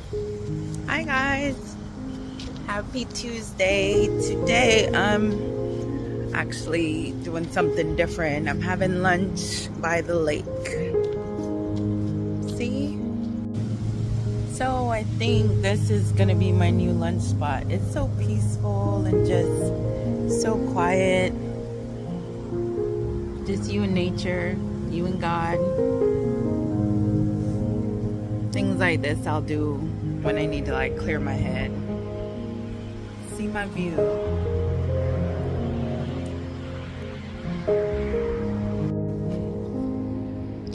Hi guys, happy Tuesday. Today I'm actually doing something different. I'm having lunch by the lake. See? So I think this is gonna be my new lunch spot. It's so peaceful and just so quiet. Just you and nature, you and God. Things like this I'll do when I need to like clear my head. See my view.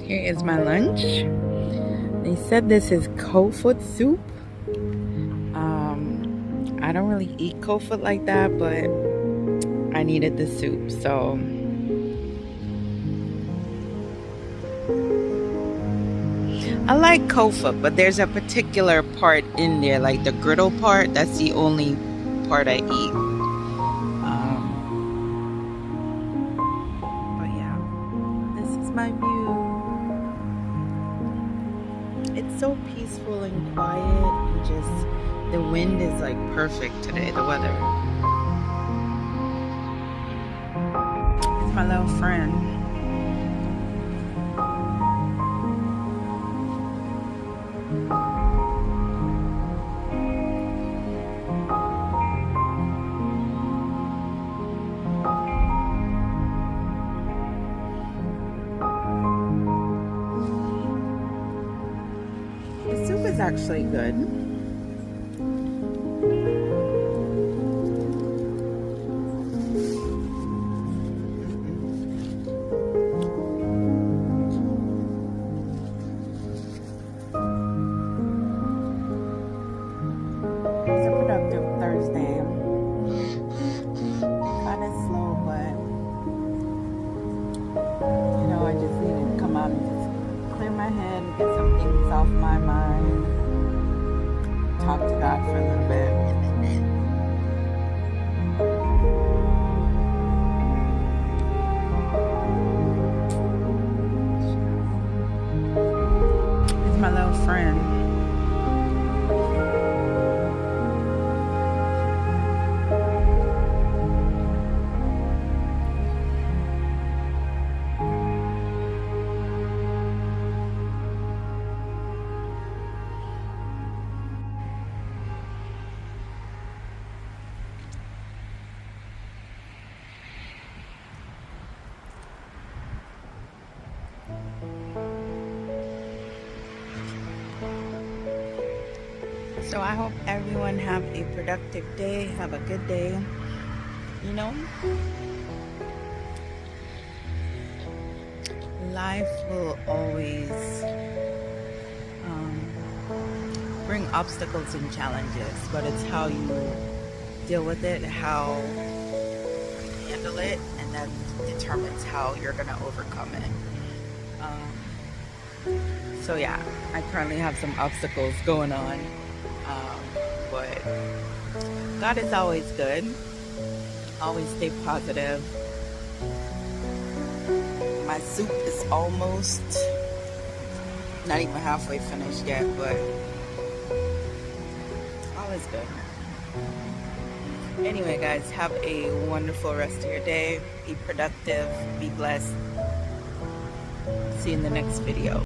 Here is my lunch. They said this is cold foot soup. I don't really eat cold foot like that, but I needed the soup, so I like cold foot, but there's a particular part in there, like the griddle part. That's the only part I eat. But yeah, this is my view. It's so peaceful and quiet, and just the wind is like perfect today, the weather. It's my little friend. The soup is actually good. It's a productive Thursday. Kind of slow, but you know, I just needed to come out and just clear my head, get some things off my mind, talk to God for a little bit. It's my little friend. So I hope everyone have a productive day, have a good day. You know, life will always bring obstacles and challenges, but it's how you deal with it, how you handle it, and that determines how you're gonna overcome it. So yeah, I currently have some obstacles going on, but God is always good. Always stay positive. My soup is almost not even halfway finished yet, but all is good. Anyway, guys, have a wonderful rest of your day. Be productive, be blessed. See you in the next video.